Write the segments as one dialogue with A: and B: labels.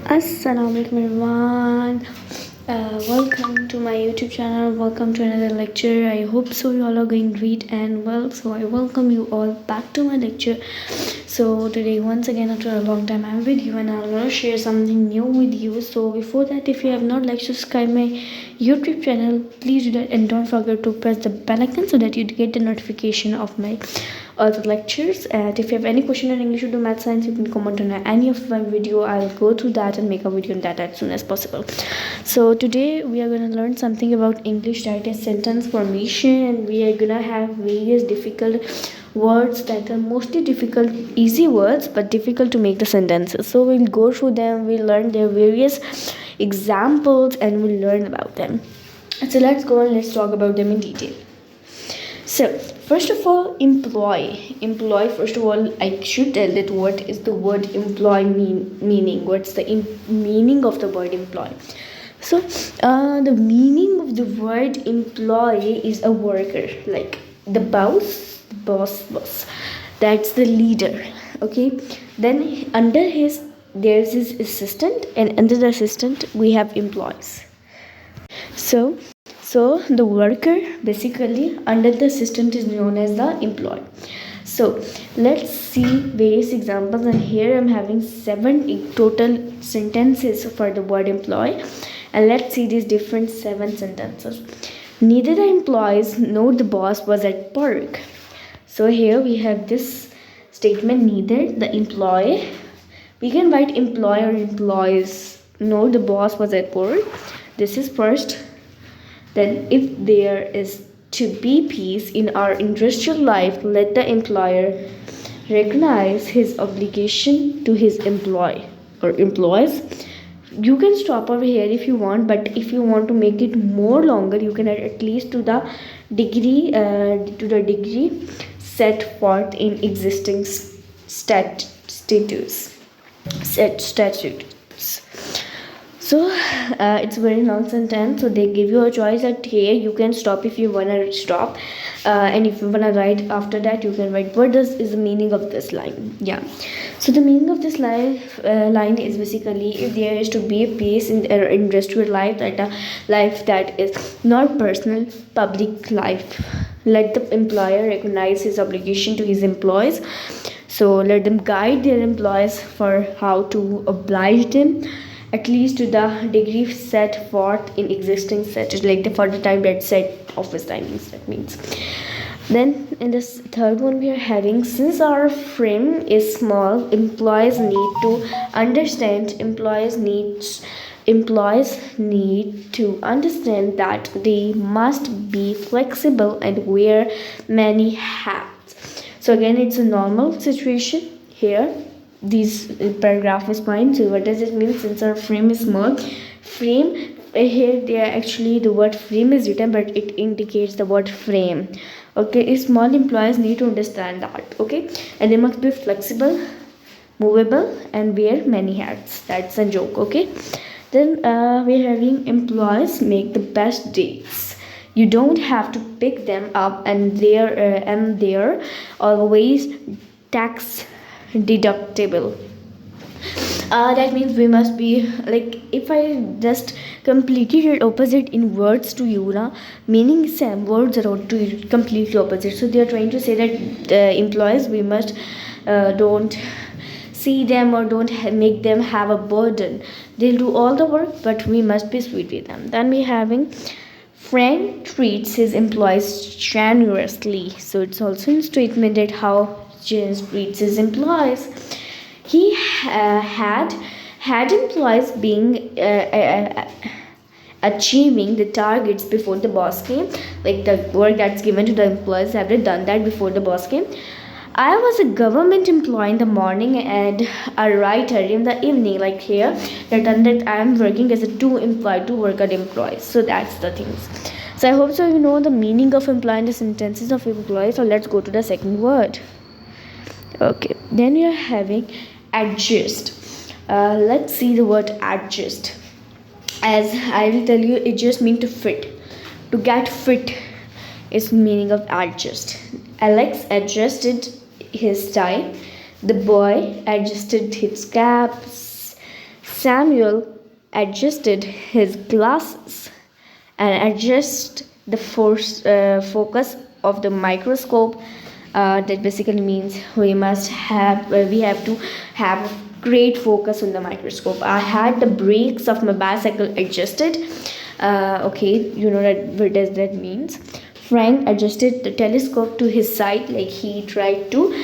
A: Assalamualaikum everyone. Welcome to my YouTube channel. Welcome to another lecture. I hope so you all are going great and well. So I welcome you all back to my lecture. So today once again after a long time I'm with you and I'm gonna share something new with you. So before that, if you have not like subscribe my YouTube channel, please do that and don't forget to press the bell icon so that you get the notification of my other lectures. And if you have any question in English or math science, you can comment on any of my video. I'll go through that and make a video on that as soon as possible. So today we are going to learn something about English, that is sentence formation, and we are going to have various difficult words that are mostly difficult, easy words but difficult to make the sentences. So we'll go through them, we'll learn their various examples and we'll learn about them. So let's go and let's talk about them in detail. So first of all, employ. First of all, I should tell that what is the word employ meaning. What's the meaning of the word employ? So the meaning of the word employee is a worker, like the boss. That's the leader. Okay. Then under his there's his assistant, and under the assistant we have employees. So the worker basically under the assistant is known as the employee. So let's see various examples, and here I'm having 7 total sentences for the word employee, and let's see these different 7 sentences. Neither the employees nor the boss was at work. So here we have this statement, neither the employee. We can write employee or employees nor the boss was at work. This is first. Then if there is to be peace in our industrial life, let the employer recognize his obligation to his employee or employees. You can stop over here if you want, but if you want to make it more longer, you can add at least to the degree set forth in existing statutes. So it's a very long sentence. So they give you a choice that here you can stop if you wanna stop, and if you wanna write after that, you can write what is the meaning of this line. Yeah. So the meaning of this line is basically, if there is to be a peace in the industrial life, that a life that is not personal, public life, let the employer recognize his obligation to his employees. So let them guide their employees for how to oblige them, at least to the degree set forth in existing statutes, like for the time that set office timings, that means. Then in this third one we are having, since our frame is small, employees need to understand to understand that they must be flexible and wear many hats. So again, it's a normal situation here. This paragraph is fine. So what does it mean? Since our frame is small, frame here they are actually, the word frame is written but it indicates the word frame. Okay, small employees need to understand that. Okay, and they must be flexible, movable, and wear many hats. That's a joke. Okay, then we're having, employees make the best deals. You don't have to pick them up, and they're always tax deductible. That means we must be like, if I just completely did opposite in words to you, meaning same, words are to completely opposite. So they are trying to say that employees, we must don't see them or don't make them have a burden. They'll do all the work, but we must be sweet with them. Then we having, Frank treats his employees generously. So it's also a statement that how James treats his employees. He had employees being achieving the targets before the boss came. Like the work that's given to the employees, have they done that before the boss came? I was a government employee in the morning and a writer in the evening. Like here, that I am working as a two worker employee. So that's the things. So I hope so you know the meaning of employee and the sentences of employee. So let's go to the second word. Okay, then we are having adjust. Let's see the word adjust. As I will tell you, it just means to fit, to get fit is meaning of adjust. Alex adjusted his tie. The boy adjusted his cap. Samuel adjusted his glasses and adjust the focus of the microscope. That basically means we have to have great focus on the microscope. I had the brakes of my bicycle adjusted. Okay, you know that what does that means. Frank adjusted the telescope to his side, like he tried to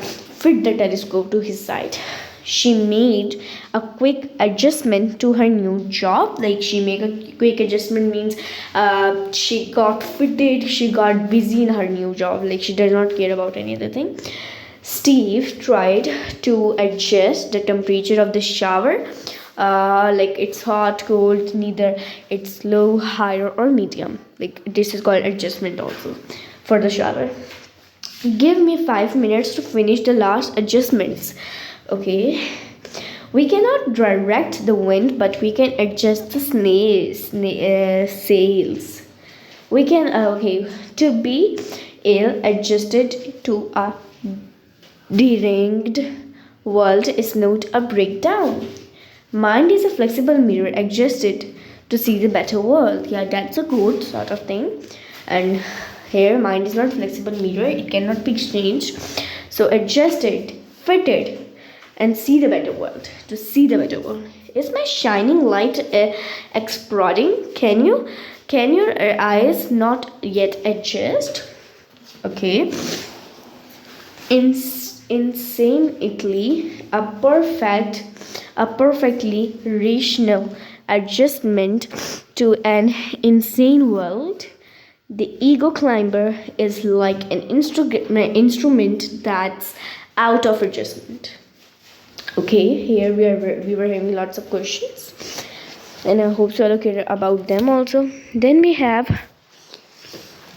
A: fit the telescope to his side. She made a quick adjustment to her new job. Like she make a quick adjustment means she got fitted, she got busy in her new job, like she does not care about any other thing. Steve tried to adjust the temperature of the shower, like it's hot, cold, neither it's low, higher, or medium. Like this is called adjustment also for the shower. Give me 5 minutes to finish the last adjustments. Okay. We cannot direct the wind, but we can adjust the sails. We can, okay, to be ill adjusted to a deranged world is not a breakdown. Mind is a flexible mirror adjusted to see the better world. Yeah, that's a good sort of thing. And here, mind is not flexible mirror, it cannot be exchanged. So adjusted, fitted, and see the better world. To see the better world. Is my shining light exploding? Can your eyes not yet adjust? Okay. Insane Italy, a perfectly rational adjustment to an insane world. The ego climber is like an instrument that's out of adjustment. Okay, here we were having lots of questions, and I hope you all care about them also. Then we have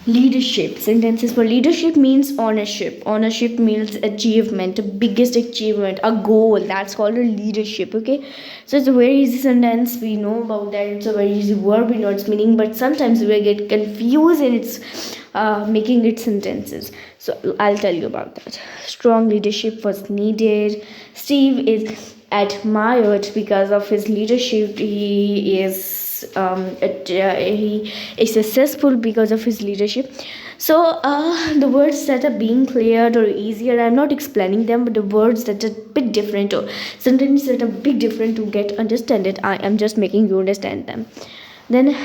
A: leadership. Sentences for leadership means ownership. Ownership means achievement, the biggest achievement, a goal. That's called a leadership. Okay, so it's a very easy sentence. We know about that. It's a very easy word. We know its meaning, but sometimes we get confused in its making its sentences. So I'll tell you about that. Strong leadership was needed. Steve is admired because of his leadership. He is successful because of his leadership. So the words that are being cleared or easier, I'm not explaining them, but the words that are a bit different or sentences that are a bit different to get understand it, I am just making you understand them. Then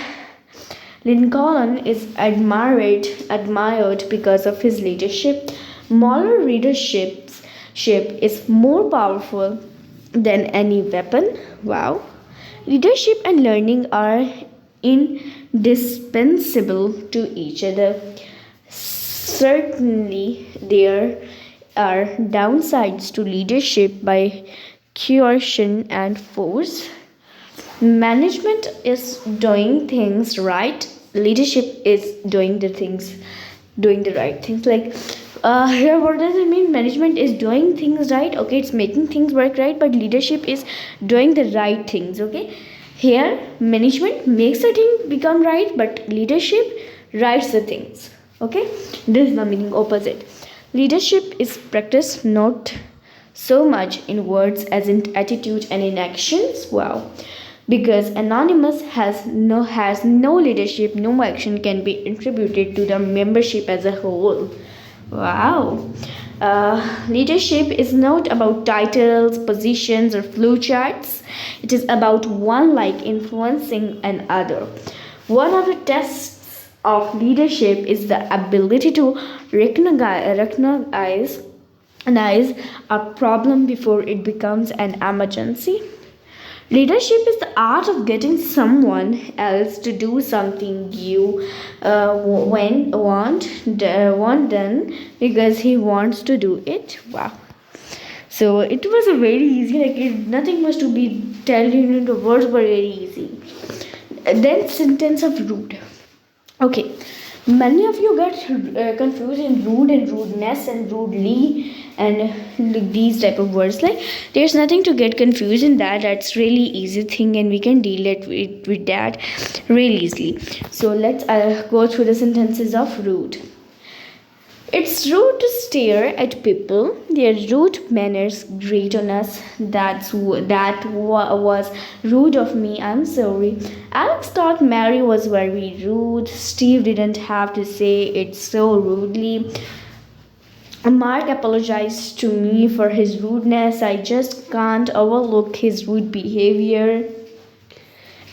A: Lincoln is admired because of his leadership. Moral leadership is more powerful than any weapon. Wow. Leadership and learning are indispensable to each other. Certainly, there are downsides to leadership by coercion and force. Management is doing things right. Leadership is doing the right things. Like here, what does it mean? Management is doing things right. Okay, it's making things work right, but leadership is doing the right things. Okay, here management makes the thing become right, but leadership writes the things. Okay, this is the meaning opposite. Leadership is practiced not so much in words as in attitude and in actions. Wow. Because Anonymous has no leadership, no action can be attributed to the membership as a whole. Wow. Leadership is not about titles, positions, or flowcharts. It is about one like influencing another. One of the tests of leadership is the ability to recognize a problem before it becomes an emergency. Leadership is the art of getting someone else to do something you want done because he wants to do it. Wow. So it was a very easy, nothing much to be telling you. The words were very easy. Then sentence of rude. Okay. Many of you get confused in rude and rudeness and rudely and these type of words. Like there's nothing to get confused in that. That's really easy thing, and we can deal it with that really easily. So let's go through the sentences of rude. It's rude to stare at people. Their rude manners grate on us. Was rude of me. I'm sorry. Alex thought Mary was very rude. Steve didn't have to say it so rudely. Mark apologized to me for his rudeness. I just can't overlook his rude behavior.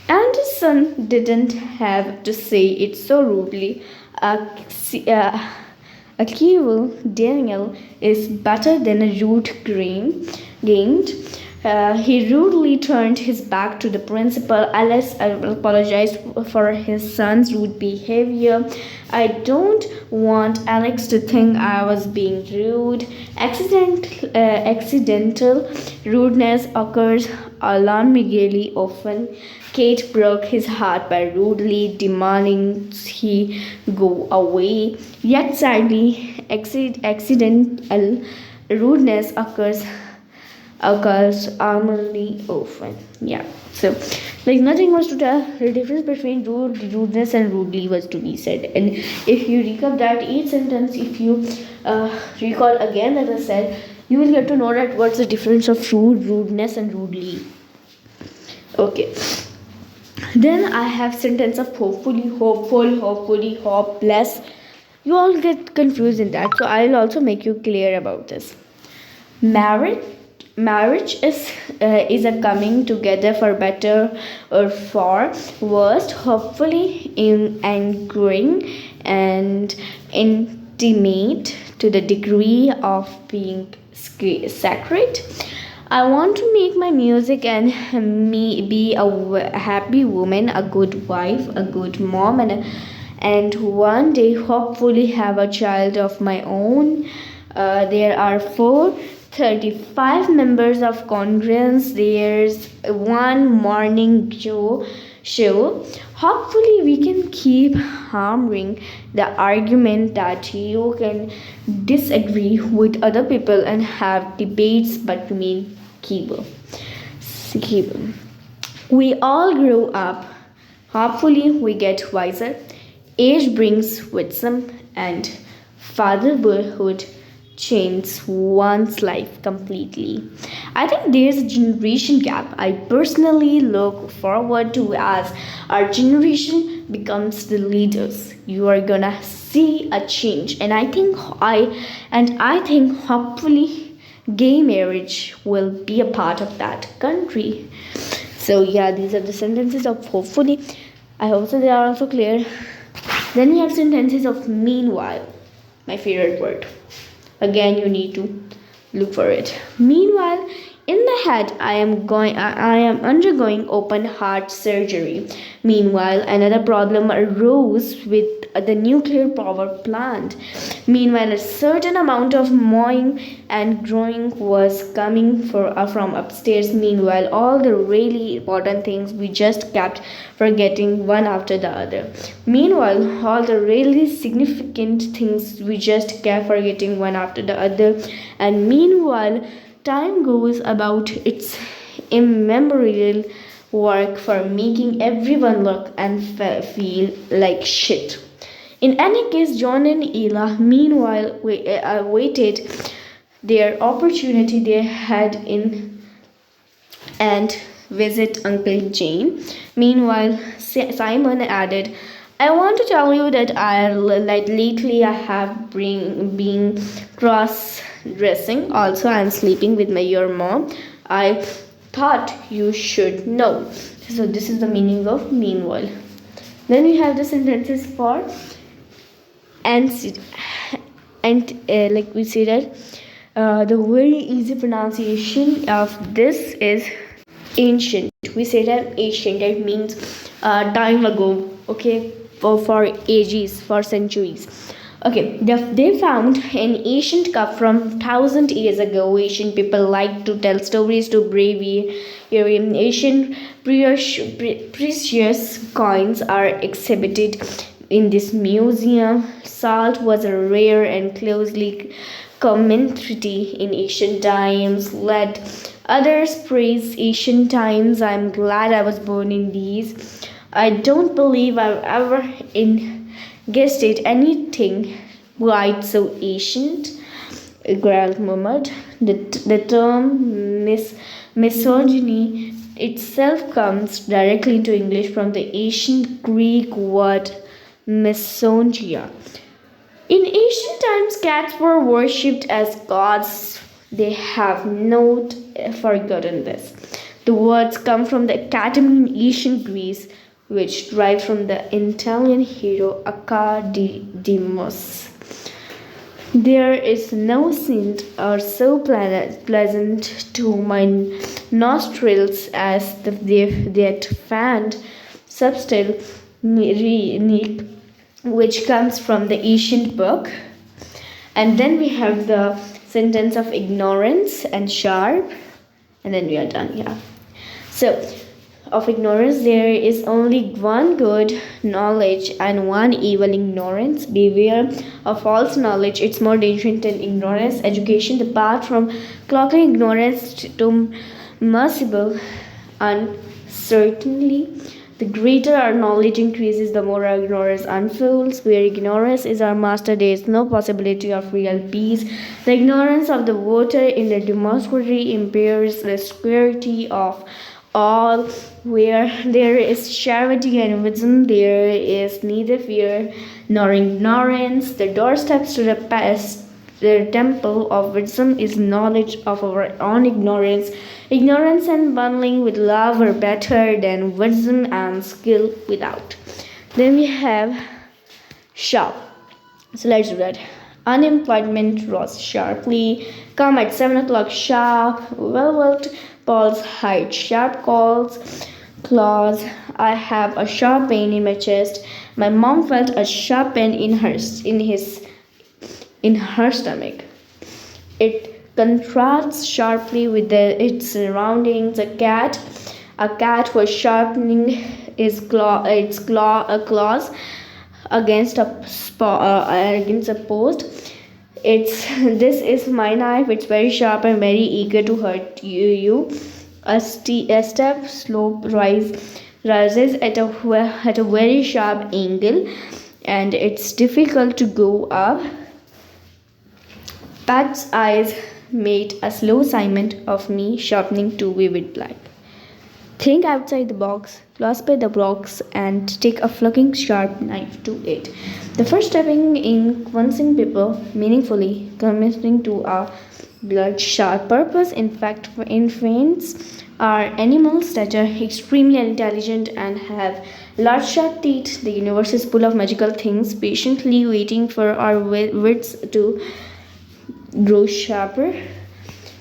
A: Anderson didn't have to say it so rudely. Uh, Akival Daniel is better than a rude gained. He rudely turned his back to the principal. Alice apologized for his son's rude behavior. I don't want Alex to think I was being rude. Accidental rudeness occurs alarmingly often. Kate broke his heart by rudely demanding he go away. Yet sadly, accidental rudeness occurs alarmingly often. Yeah. So, like nothing was to tell. The difference between rudeness, and rudely was to be said. And if you recap that each sentence, if you recall again that I said, you will get to know that what's the difference of rudeness, and rudely. Okay. Then I have sentence of hopefully, hopeful, hopefully, hopeless. You all get confused in that, so I'll also make you clear about this. Marriage marriage is a coming together for better or for worse, hopefully in angering and intimate to the degree of being sacred. I want to make my music and me be a happy woman, a good wife, a good mom, and one day hopefully have a child of my own. There are 435 members of Congress. There's one morning show. Hopefully, we can keep hammering the argument that you can disagree with other people and have debates but remain civil. We all grow up. Hopefully, we get wiser. Age brings wisdom, and fatherhood changes one's life completely. I think there's a generation gap I personally look forward to as our generation becomes the leaders. You are gonna see a change, and I think hopefully gay marriage will be a part of that country. So yeah, these are the sentences of hopefully. I hope so they are also clear. Then we have sentences of meanwhile, my favorite word. Again, you need to look for it. Meanwhile, in the head, I am undergoing open heart surgery. Meanwhile, another problem arose with the nuclear power plant. Meanwhile, a certain amount of mowing and growing was coming from upstairs. Meanwhile, all the really important things we just kept forgetting one after the other. Meanwhile, all the really significant things we just kept forgetting one after the other. And meanwhile, time goes about its immemorial work for making everyone look and feel like shit. In any case, John and Ella, meanwhile, waited their opportunity they had in and visit Uncle Jane. Meanwhile, Simon added, I want to tell you that lately I have been cross dressing. Also, I'm sleeping with your mom. I thought you should know. So this is the meaning of meanwhile. Then we have the sentences for and like we say that the very easy pronunciation of this is ancient. We say that ancient. That means time ago. Okay, for ages, for centuries. Okay, they found an ancient cup from 1,000 years ago. Ancient people like to tell stories to bravery. Ancient precious coins are exhibited in this museum. Salt was a rare and closely commodity in ancient times. Let others praise ancient times. I'm glad I was born in these. I don't believe I've ever guessed anything quite so ancient. Greg murmured. The term misogyny itself comes directly into English from the ancient Greek word misogynia. In ancient times, cats were worshipped as gods. They have not forgotten this. The words come from the Academy in ancient Greece, which derives from the Italian hero Academos. There is no scent or so pleasant to my nostrils as that fanned subtle reek which comes from the ancient book. And then we have the sentence of ignorance and sharp, and then we are done. Yeah. So, of ignorance, there is only one good knowledge and one evil ignorance. Beware of false knowledge, it's more dangerous than ignorance. Education, the path from clockly ignorance to merciful uncertainty. The greater our knowledge increases, the more our ignorance unfolds. Where ignorance is our master, there is no possibility of real peace. The ignorance of the voter in the democracy impairs the security of all. Where there is charity and wisdom, there is neither fear nor ignorance. The doorsteps to the past. The temple of wisdom is knowledge of our own ignorance. Ignorance and bundling with love are better than wisdom and skill without. Then we have sharp. So let's do that. Unemployment rose sharply. Come at 7 o'clock sharp. Velvet balls hide sharp claws. I have a sharp pain in my chest. My mom felt a sharp pain in her stomach. It contrasts sharply with its surroundings. A cat was sharpening claws against against a post. This is my knife. It's very sharp and very eager to hurt you. A step slope rises at a very sharp angle, and it's difficult to go up. Pat's eyes made a slow assignment of me, sharpening to vivid black. Think outside the box, clasp the box, and take a flocking sharp knife to it. The first stepping in convincing people meaningfully, committing to a blood-sharp purpose. In fact, infants are animals that are extremely intelligent and have large sharp teeth. The universe is full of magical things, patiently waiting for our wits to grow sharper.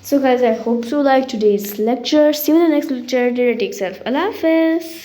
A: So guys, I hope you like today's lecture. See you in the next lecture. Take care. Allah Hafiz.